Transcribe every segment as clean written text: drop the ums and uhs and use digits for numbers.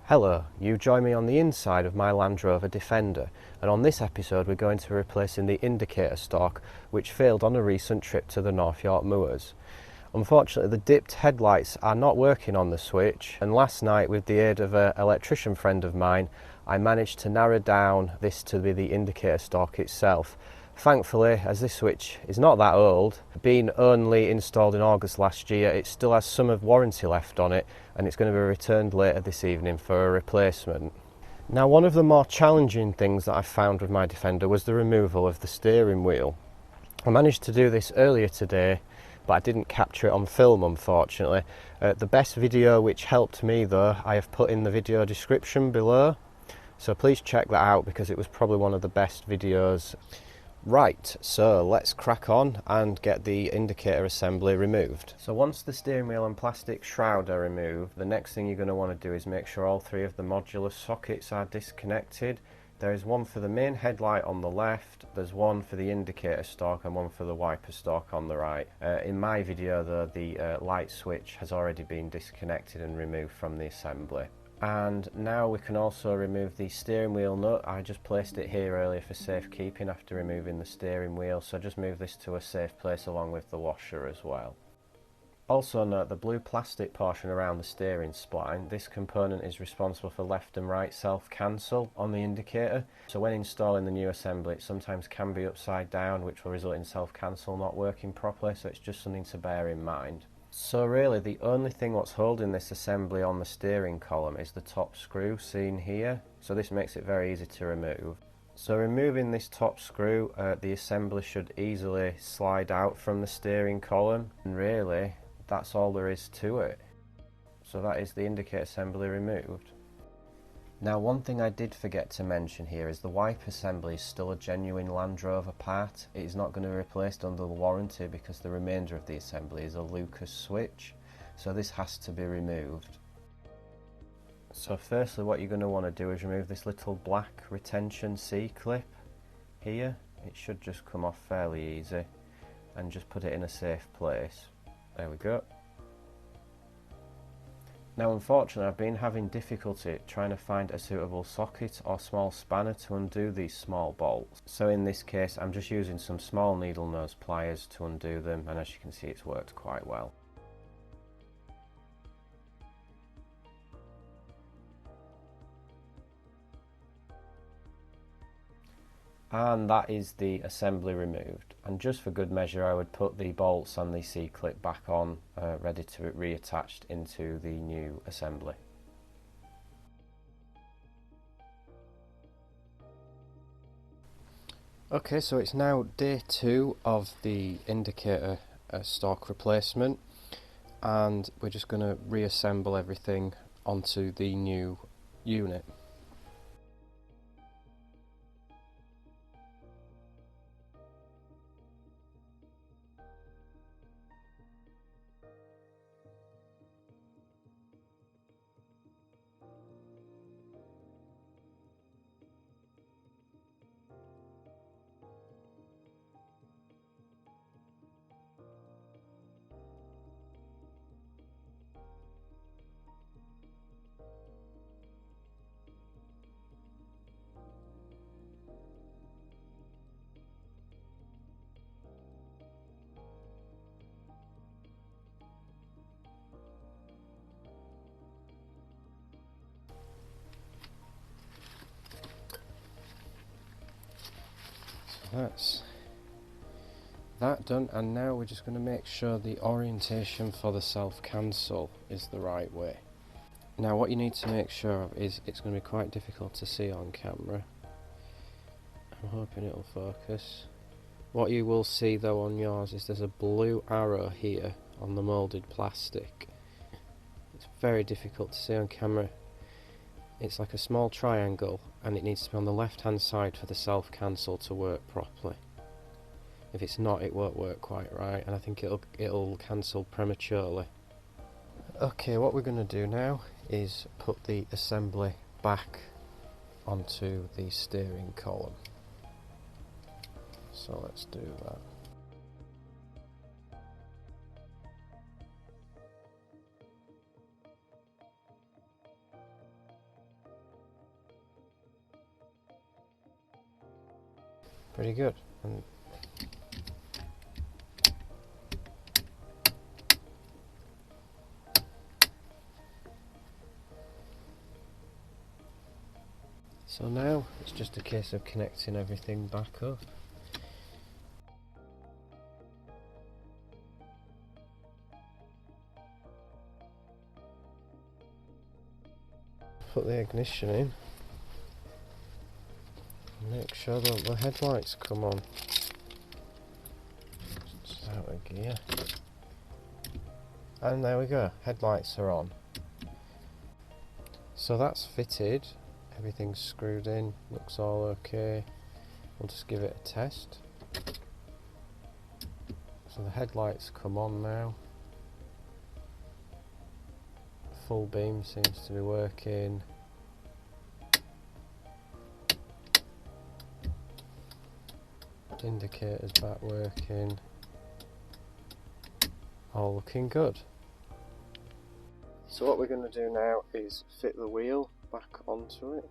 Hello, you join me on the inside of my Land Rover Defender, and on this episode we're going to be replacing the indicator stalk which failed on a recent trip to the North York moors. Unfortunately, the dipped headlights are not working on the switch, and last night, with the aid of an electrician friend of mine, I managed to narrow down this to be the indicator stalk itself. Thankfully, as this switch is not that old, being only installed in August last year, it still has some of warranty left on it, and it's going to be returned later this evening for a replacement. Now, one of the more challenging things that I found with my Defender was the removal of the steering wheel. I managed to do this earlier today, but I didn't capture it on film, unfortunately. The best video which helped me though, I have put in the video description below, so please check that out because it was probably one of the best videos. Right, so let's crack on and get the indicator assembly removed. So once the steering wheel and plastic shroud are removed, the next thing you're going to want to do is make sure all three of the modular sockets are disconnected. There is one for the main headlight on the left, there's one for the indicator stalk and one for the wiper stalk on the right. In my video though, the light switch has already been disconnected and removed from the assembly. And now we can also remove the steering wheel nut. I just placed it here earlier for safekeeping after removing the steering wheel, so just move this to a safe place along with the washer as well. Also note the blue plastic portion around the steering spline. This component is responsible for left and right self-cancel on the indicator. So when installing the new assembly, it sometimes can be upside down, which will result in self-cancel not working properly, so it's just something to bear in mind. So really the only thing what's holding this assembly on the steering column is the top screw seen here, so this makes it very easy to remove. So removing this top screw, the assembly should easily slide out from the steering column, and really that's all there is to it. So that is the indicator assembly removed. Now, one thing I did forget to mention here is the wiper assembly is still a genuine Land Rover part. It is not going to be replaced under the warranty because the remainder of the assembly is a Lucas switch, so this has to be removed. So firstly what you're going to want to do is remove this little black retention C-clip here. It should just come off fairly easy, and just put it in a safe place. There we go. Now unfortunately I've been having difficulty trying to find a suitable socket or small spanner to undo these small bolts. So in this case I'm just using some small needle nose pliers to undo them, and as you can see it's worked quite well. And that is the assembly removed, and just for good measure I would put the bolts and the C-clip back on, ready to be reattached into the new assembly. Okay, so it's now day 2 of the indicator stalk replacement, and we're just going to reassemble everything onto the new unit. That's that done, and now we're just going to make sure the orientation for the self-cancel is the right way. Now what you need to make sure of is, it's going to be quite difficult to see on camera. I'm hoping it'll focus. What you will see though on yours is there's a blue arrow here on the moulded plastic. It's very difficult to see on camera. It's like a small triangle, and it needs to be on the left hand side for the self-cancel to work properly. If it's not, it won't work quite right, and I think it'll cancel prematurely. Okay, what we're going to do now is put the assembly back onto the steering column. So let's do that. pretty good. And so now it's just a case of connecting everything back up. Put the ignition in. Make sure that the headlights come on. It's out of gear. And there we go, headlights are on. So that's fitted, everything's screwed in, looks all okay. We'll just give it a test. So the headlights come on now. Full beam seems to be working. Indicators back working. All looking good. So what we're going to do now is fit the wheel back onto it.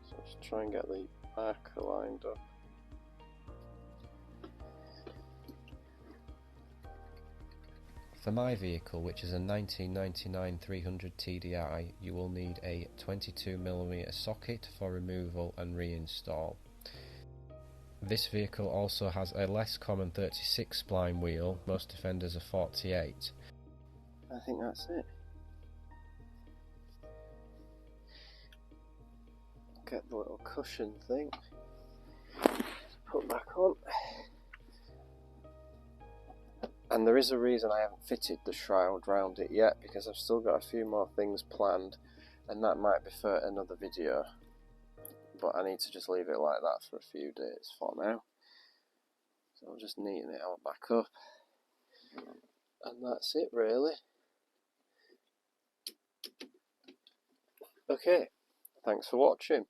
So let's try and get the marker lined up. For my vehicle, which is a 1999 300 TDI, you will need a 22mm socket for removal and reinstall. This vehicle also has a less common 36 spline wheel, most Defenders are 48. I think that's it. Get the little cushion thing, put back on. And there is a reason I haven't fitted the shroud round it yet, because I've still got a few more things planned, and that might be for another video. But I need to just leave it like that for a few days for now. So I'll just neaten it out back up. And that's it really. Okay, thanks for watching.